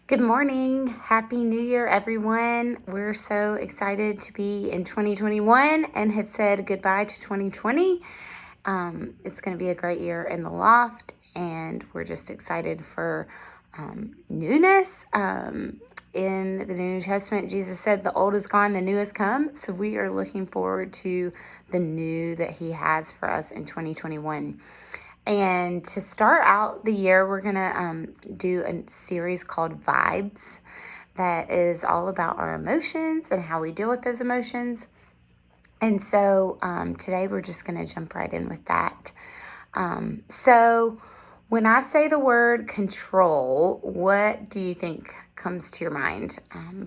Good morning. Happy New Year, everyone. We're so excited to be in 2021 and have said goodbye to 2020. It's going to be a great year in the loft, and we're just excited for newness. In the New Testament, Jesus said, "The old is gone, the new has come." So we are looking forward to the new that He has for us in 2021. And to start out the year, we're going to do a series called Vibes that is all about our emotions and how we deal with those emotions. And so today we're just going to jump right in with that. So when I say the word control, what do you think comes to your mind?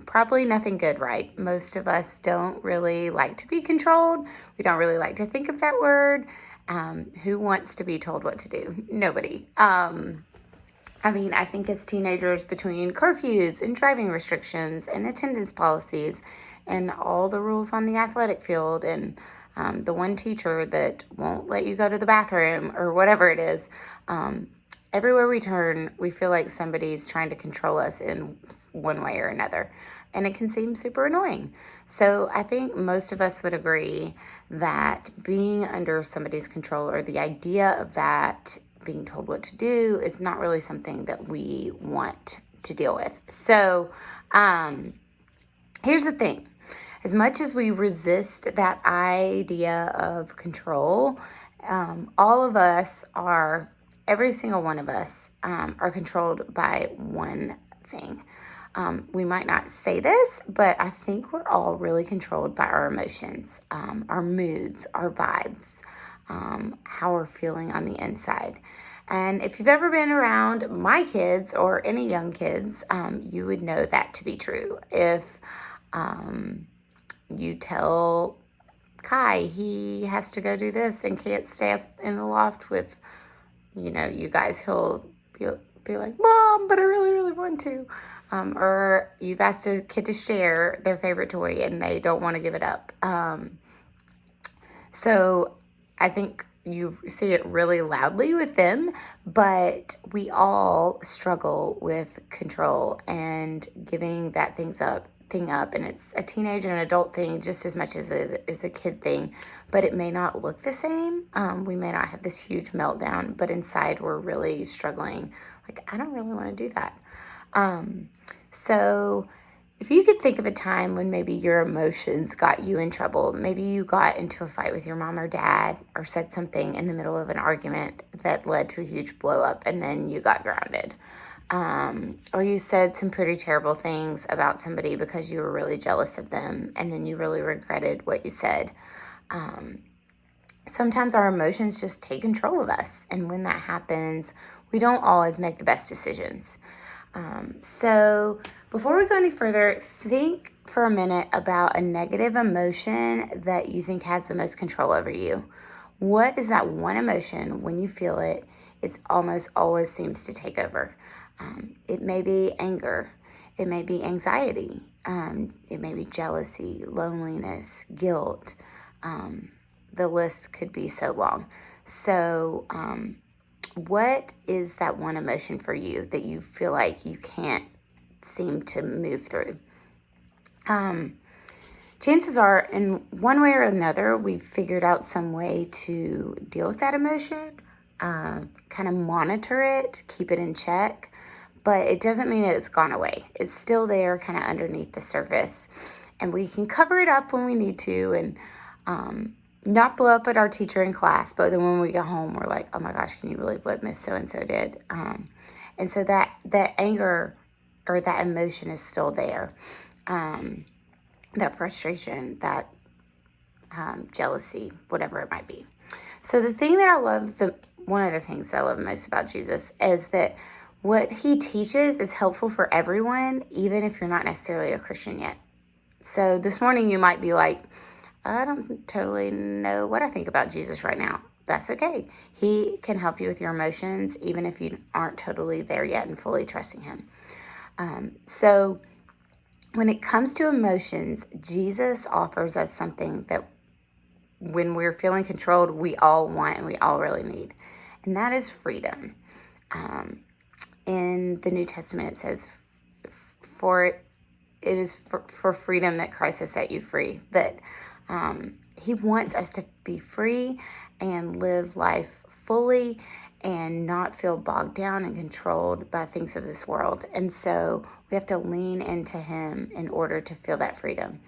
Probably nothing good, right? Most of us don't really like to be controlled. We don't really like to think of that word. Who wants to be told what to do? Nobody. I think as teenagers, between curfews and driving restrictions and attendance policies and all the rules on the athletic field and the one teacher that won't let you go to the bathroom or whatever it is, everywhere we turn, we feel like somebody's trying to control us in one way or another. And it can seem super annoying. So I think most of us would agree that being under somebody's control, or the idea of that, being told what to do, is not really something that we want to deal with. So here's the thing. As much as we resist that idea of control, all of us are, every single one of us are controlled by one thing. We might not say this, but I think we're all really controlled by our emotions, our moods, our vibes, how we're feeling on the inside. And if you've ever been around my kids or any young kids, you would know that to be true. If you tell Kai he has to go do this and can't stay up in the loft with, you guys, he'll be like, "Mom, but I really, really want to." Or you've asked a kid to share their favorite toy and they don't want to give it up. So I think you see it really loudly with them, but we all struggle with control and giving that thing up. And it's a teenage and an adult thing just as much as it is a kid thing, but it may not look the same. We may not have this huge meltdown, but inside we're really struggling. Like, I don't really want to do that. So if you could think of a time when maybe your emotions got you in trouble, maybe you got into a fight with your mom or dad, or said something in the middle of an argument that led to a huge blow up and then you got grounded. Or you said some pretty terrible things about somebody because you were really jealous of them and then you really regretted what you said. Sometimes our emotions just take control of us. And when that happens, we don't always make the best decisions. So before we go any further, think for a minute about a negative emotion that you think has the most control over you. What is that one emotion, when you feel it, it's almost always seems to take over? It may be anger. It may be anxiety. It may be jealousy, loneliness, guilt. The list could be so long. So, what is that one emotion for you that you feel like you can't seem to move through? Chances are, in one way or another, we've figured out some way to deal with that emotion, kind of monitor it, keep it in check, but it doesn't mean it's gone away. It's still there, kind of underneath the surface, and we can cover it up when we need to, and not blow up at our teacher in class, but then when we go home, we're like, "Oh my gosh, can you believe what Miss So-and-so did?" And so that anger or that emotion is still there. That frustration, that jealousy, whatever it might be. So the thing that I love, one of the things that I love most about Jesus is that what he teaches is helpful for everyone, even if you're not necessarily a Christian yet. So this morning you might be like, "I don't totally know what I think about Jesus right now." That's okay. He can help you with your emotions, even if you aren't totally there yet and fully trusting him. So when it comes to emotions, Jesus offers us something that when we're feeling controlled, we all want and we all really need. And that is freedom. In the New Testament, it says for it is for freedom that Christ has set you free. That he wants us to be free and live life fully and not feel bogged down and controlled by things of this world. And so we have to lean into him in order to feel that freedom.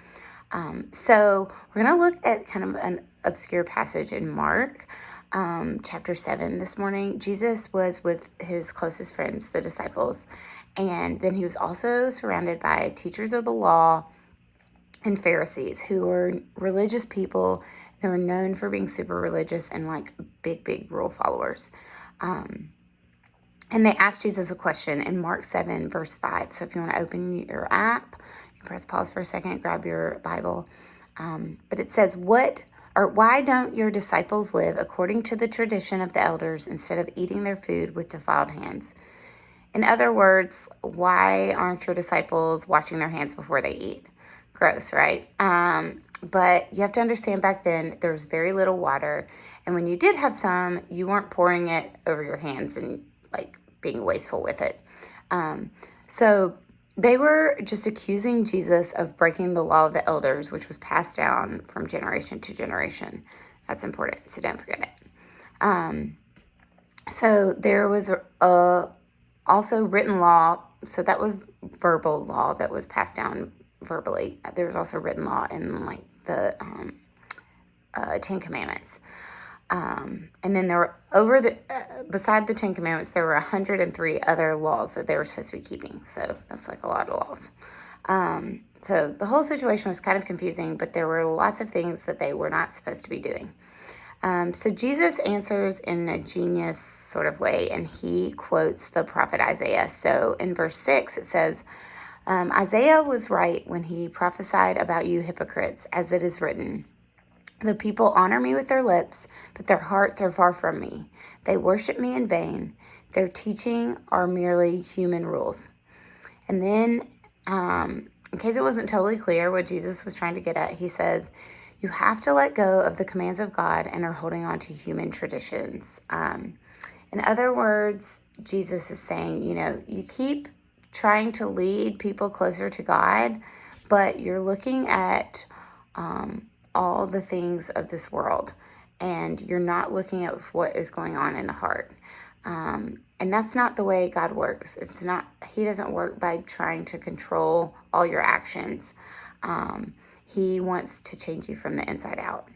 So we're going to look at kind of an obscure passage in Mark chapter 7 this morning. Jesus was with his closest friends, the disciples, and then he was also surrounded by teachers of the law and Pharisees, who were religious people. They were known for being super religious and like big rule followers. And they asked Jesus a question in Mark 7, verse 5. So if you want to open your app, you can press pause for a second, grab your Bible. But it says, why don't your disciples live according to the tradition of the elders instead of eating their food with defiled hands? In other words, why aren't your disciples washing their hands before they eat? Gross, right? But you have to understand back then there was very little water. And when you did have some, you weren't pouring it over your hands and like being wasteful with it. So they were just accusing Jesus of breaking the law of the elders, which was passed down from generation to generation. That's important, so don't forget it. So there was also written law. So that was verbal law that was passed down verbally. There was also written law in like the Ten Commandments. And then there were beside the Ten Commandments, there were 103 other laws that they were supposed to be keeping. So that's like a lot of laws. So the whole situation was kind of confusing, but there were lots of things that they were not supposed to be doing. So Jesus answers in a genius sort of way, and he quotes the prophet Isaiah. So in verse 6, it says, Isaiah was right when he prophesied about you hypocrites, as it is written, the people honor me with their lips, but their hearts are far from me. They worship me in vain. Their teaching are merely human rules. And then, in case it wasn't totally clear what Jesus was trying to get at, he says, you have to let go of the commands of God and are holding on to human traditions. In other words, Jesus is saying, you keep trying to lead people closer to God, but you're looking at all the things of this world, and you're not looking at what is going on in the heart. And that's not the way God works. He doesn't work by trying to control all your actions. He wants to change you from the inside out.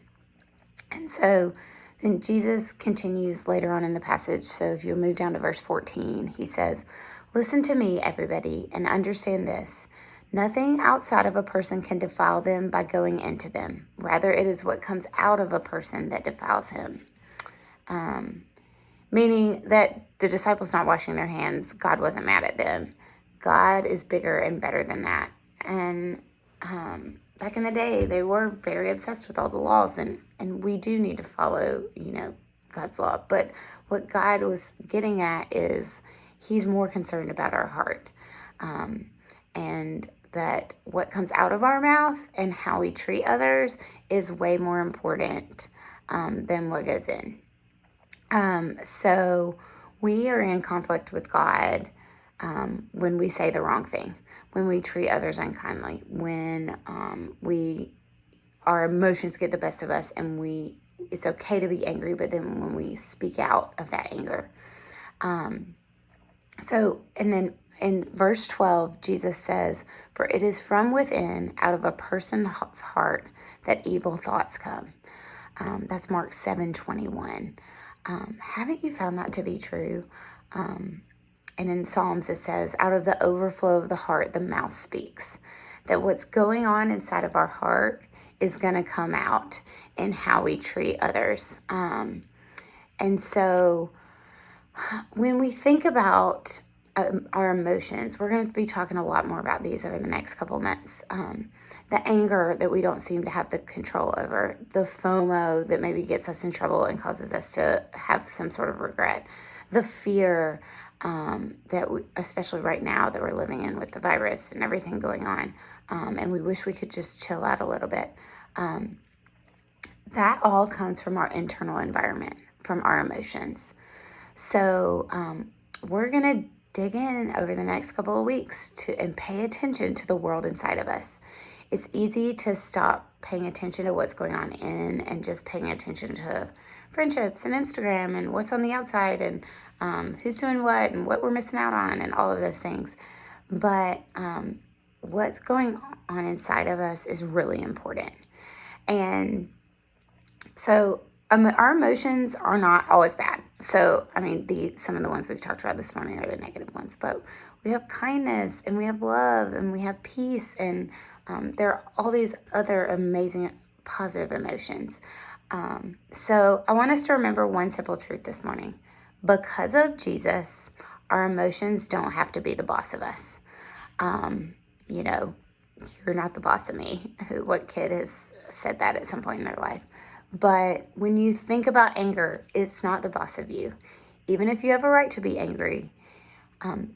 And so then Jesus continues later on in the passage. So if you'll move down to verse 14, he says, listen to me, everybody, and understand this. Nothing outside of a person can defile them by going into them. Rather, it is what comes out of a person that defiles him. Meaning that the disciples not washing their hands, God wasn't mad at them. God is bigger and better than that. And back in the day, they were very obsessed with all the laws, and we do need to follow, God's law. But what God was getting at is he's more concerned about our heart. And that what comes out of our mouth and how we treat others is way more important than what goes in. So we are in conflict with God when we say the wrong thing, when we treat others unkindly, when our emotions get the best of us, and it's okay to be angry, but then when we speak out of that anger. And then in verse 12, Jesus says, for it is from within, out of a person's heart, that evil thoughts come. That's Mark 7:21. Haven't you found that to be true? And in Psalms, it says, out of the overflow of the heart, the mouth speaks. That what's going on inside of our heart is going to come out in how we treat others. And so when we think about our emotions, we're going to be talking a lot more about these over the next couple months. The anger that we don't seem to have the control over, the FOMO that maybe gets us in trouble and causes us to have some sort of regret, the fear that we, especially right now that we're living in with the virus and everything going on, and we wish we could just chill out a little bit. That all comes from our internal environment, from our emotions. So we're going to dig in over the next couple of weeks and pay attention to the world inside of us. It's easy to stop paying attention to what's going on in and just paying attention to friendships and Instagram and what's on the outside and who's doing what and what we're missing out on and all of those things. But what's going on inside of us is really important. And so our emotions are not always bad. So, I mean, some of the ones we've talked about this morning are the negative ones, but we have kindness and we have love and we have peace and there are all these other amazing positive emotions. So I want us to remember one simple truth this morning. Because of Jesus, our emotions don't have to be the boss of us. You know, you're not the boss of me. What kid has said that at some point in their life? But when you think about anger, it's not the boss of you. Even if you have a right to be angry,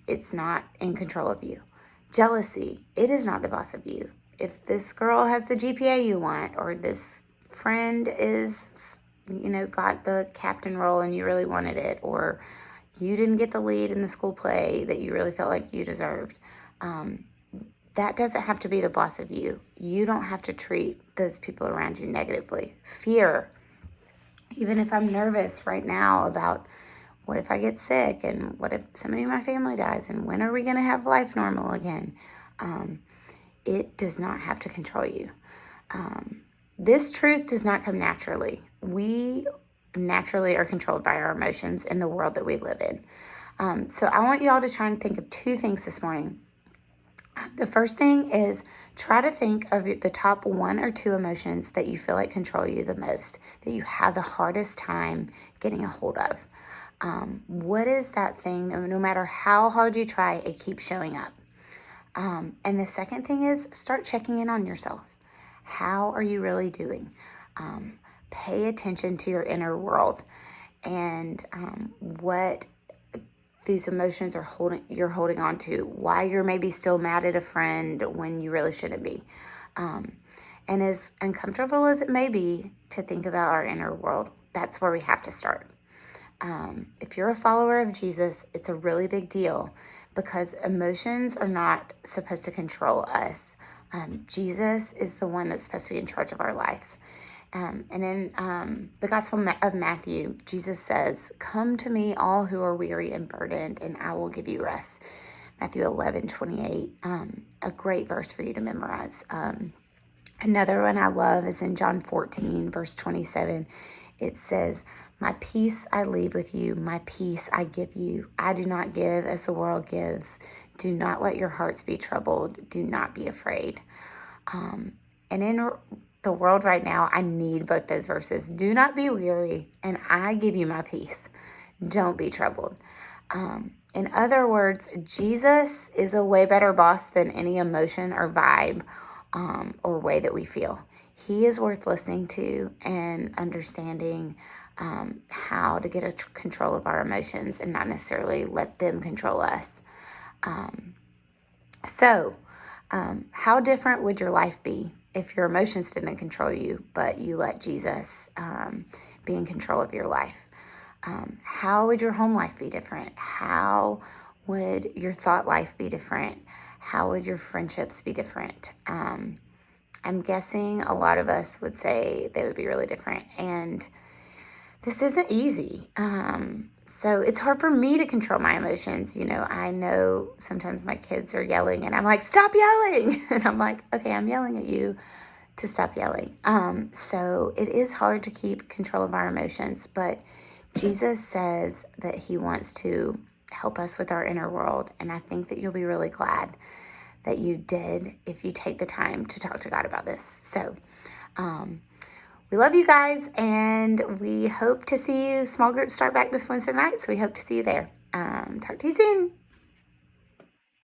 it's not in control of you. Jealousy, it is not the boss of you. If this girl has the GPA you want, or this friend is, got the captain role and you really wanted it, or you didn't get the lead in the school play that you really felt like you deserved, that doesn't have to be the boss of you. You don't have to treat those people around you negatively. Fear, even if I'm nervous right now about what if I get sick and what if somebody in my family dies and when are we going to have life normal again? It does not have to control you. This truth does not come naturally. We naturally are controlled by our emotions in the world that we live in. So I want you all to try and think of two things this morning. The first thing is try to think of the top one or two emotions that you feel like control you the most, that you have the hardest time getting a hold of. What is that thing that no matter how hard you try, it keeps showing up? And the second thing is start checking in on yourself. How are you really doing? Pay attention to your inner world and what these emotions you're holding on to, why you're maybe still mad at a friend when you really shouldn't be. And as uncomfortable as it may be to think about our inner world, that's where we have to start. If you're a follower of Jesus, it's a really big deal because emotions are not supposed to control us. Jesus is the one that's supposed to be in charge of our lives. And in the Gospel of Matthew, Jesus says, "Come to me, all who are weary and burdened, and I will give you rest." Matthew 11:28, a great verse for you to memorize. Another one I love is in John 14, verse 27. It says, "My peace I leave with you, my peace I give you. I do not give as the world gives. Do not let your hearts be troubled. Do not be afraid." And in the world right now, I need both those verses. Do not be weary, and I give you my peace. Don't be troubled. In other words, Jesus is a way better boss than any emotion or vibe or way that we feel. He is worth listening to and understanding how to get control of our emotions and not necessarily let them control us. So, how different would your life be if your emotions didn't control you, but you let Jesus be in control of your life? How would your home life be different? How would your thought life be different? How would your friendships be different? I'm guessing a lot of us would say they would be really different. And this isn't easy. So it's hard for me to control my emotions. I know sometimes my kids are yelling and I'm like, "Stop yelling." And I'm like, "Okay, I'm yelling at you to stop yelling." So it is hard to keep control of our emotions, but Jesus says that he wants to help us with our inner world. And I think that you'll be really glad that you did if you take the time to talk to God about this. So, we love you guys, and we hope to see you. Small groups start back this Wednesday night, so we hope to see you there. Talk to you soon.